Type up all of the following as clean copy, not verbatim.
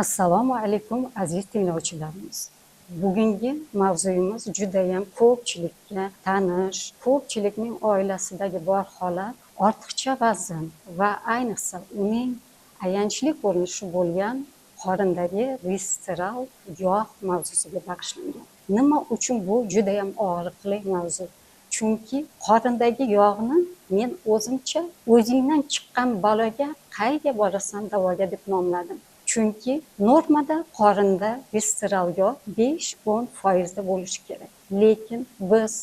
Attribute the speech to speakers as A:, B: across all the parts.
A: Assalomu alaykum aziz tinglovchilarimiz. Bugungi mavzuyimiz judayam ko'pchilikka tanish, ko'pchilikning oilasidagi bor holat ortiqcha vazn va ayniqsa uning ayanchli ko'rinishi bo'lgan qorindagi visceral yog' mavzusiga bag'ishlangan. Nima uchun bu judayam og'riqli mavzu? Chunki qorindagi yog'ni men o'zimcha o'zingdan chiqqan baloga qayga borasan davoga deb nomladim. Chunki normada qorinda visceral yog' 5-10% bo'lishi kerak. Lekin biz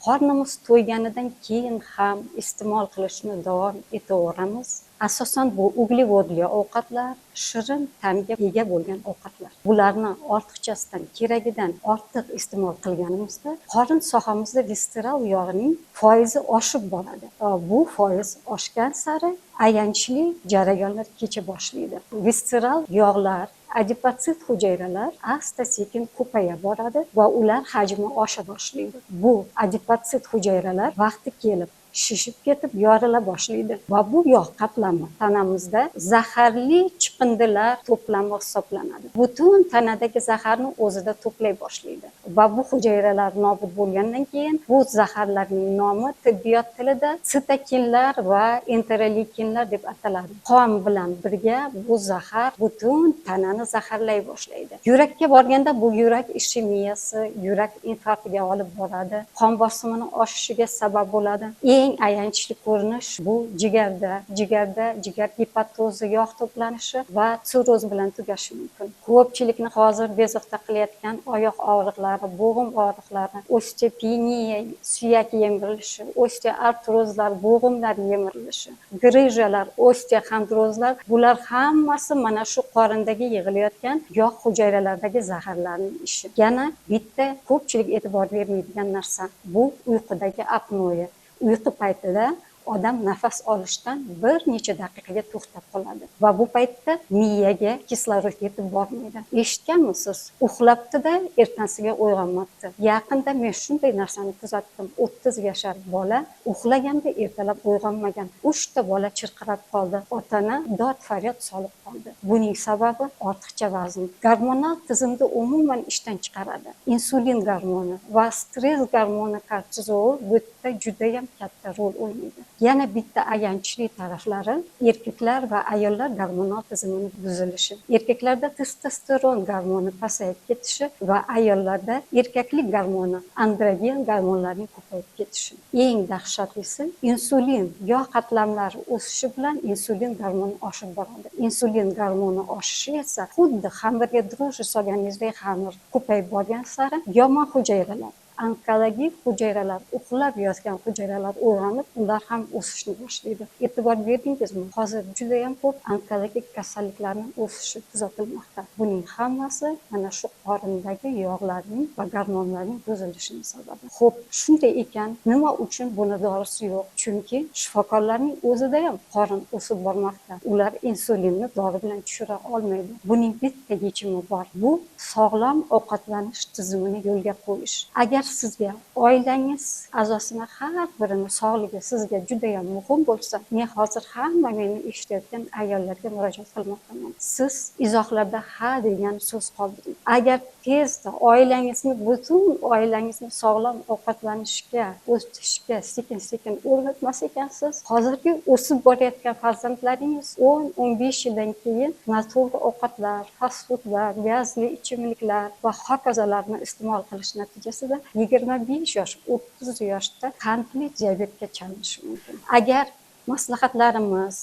A: qornimiz to'yganidan keyin ham iste'mol qilishni davom etaveramiz. Asosan bu uglevodli ovqatlar, shirin ta'mga ega bo'lgan ovqatlar. Bularni ortiqchasidan, keragidan ortiq iste'mol qilganimizda qorin sohamizda visceral yog'ning foizi oshib boradi. Bu foiz oshgan sari ayanchli jarayonlar kecha boshlaydi. Visceral yog'lar, adipotsit hujayralar asta-sekin ko'paya boradi va ular hajmi osha boshlaydi. Bu adipotsit hujayralar vaqti kelib shishib ketib yorila boshlaydi va bu yog' qatlami tanamizda zaharli chiqindilar to'plami hisoblanadi. Butun tanadagi zaharni o'zida to'play boshlaydi va bu hujayralar nobud bo'lgandan keyin bu zaharlarning nomi tibbiyot tilida sitokinlar va enteroleykinlar deb ataladi. Qon bilan birga bu zahar butun tanani zaharlay boshlaydi. Yurakka borganda bu yurak ishemiyasi, yurak infarktiga olib boradi, qon bosimini oshishiga sabab bo'ladi. Eng ayanchli ko'rinish bu jigar gepatozi, yog' to'planishi va sirroz bilan tugashi mumkin. Ko'pchilikni hozir bezovta qilayotgan oyoq og'riqlari, bo'g'im og'riqlari, osteopeniya, suyak yemirilishi, osteoartrozlar, bo'g'imlar yemirilishi, grizhalar, osteoxondrozlar, bular hammasi mana shu qorindagi yig'ilayotgan yog' hujayralaridagi zaharlarning ishi. Yana bitta ko'pchilik e'tibor bermaydigan narsa bu uyqudagi apnoya. Uyqu paytida odam nafas olishdan bir necha daqiqaga to'xtab qoladi va bu paytda miyaga kislorod yetib bormaydi. Eshitganmisiz? Uxlabdi-da, ertasiga uyg'onmabdi. Yaqinda men shunday narsani kuzatdim. 30 yashar bola uxlaganda ertalab uyg'onmagan. 3 ta bola chirqirab qoldi. Ota-ona dod faryod solib qoldi. Buning sababi ortiqcha vazn. Gormonal tizimni umuman ishdan chiqaradi. Insulin gormoni va stress gormoni kortizol bu yerda judayam katta rol o'ynaydi. Yana bitta ayanchli taraflari erkaklar va ayollar gormonal tizimining buzilishi. Erkaklarda testosteron gormoni pasayib ketishi va ayollarda erkaklik gormoni, androgen gormonlarning ko'payib ketishi. Eng dahshatlisi insulin yog' qatlamlari o'sishi bilan insulin gormoni oshib boradi. Insulin gormoni oshishi esa xuddi xamirga dro'jji solganingizdek xamir ko'payib borgan sari yomon hujayralar, onkologik hujayralar, uxlab yotgan hujayralar uyg'onib, ular ham o'sishni boshlaydi. E'tibor berdingizmi? Hozir juda ham ko'p onkologik kasalliklarning o'sishi kuzatilmoqda. Buning hammasi mana shu qorindagi yog'larning va gormonlarning buzilishining sababi. Xo'p, shunday ekan, nima uchun buni dorisi yo'q? Chunki shifokorlarning o'zida ham qorin o'sib bormoqda. Ular insulinni dori bilan tushira olmaydi. Buning bitta yechimi bor. Bu sog'lom ovqatlanish tizimini yo'lga qo'yish. Agar sizga oilangiz a'zosini har birini sog'ligi sizga juda ham muhim bo'lsa, men hozir hamma meni eshitayotgan ayollarga murojaat qilmoqdaman. Siz izohlarda ha degan so'z qoldiring. Agar tezda oilangizni, butun oilangizni sog'lom ovqatlanishga, o'sishga sekin-sekin o'rgatmas ekansiz, hozirgi o'sib borayotgan farzandlaringiz 10-15 yildan keyin noto'g'ri ovqatlar, fast foodlar, gazli ichimliklar va hokazolarni iste'mol qilish natijasida 25 yosh, 30 yoshda qandli diabetga chalinishi mumkin. Agar maslahatlarimiz,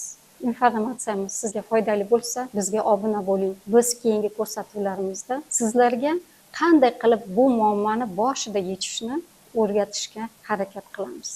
A: informatsiyamiz sizga foydali bo'lsa, bizga obuna bo'ling. Biz keyingi ko'rsatuvlarimizda sizlarga qanday qilib bu muammoni boshida yechishni o'rgatishga harakat qilamiz.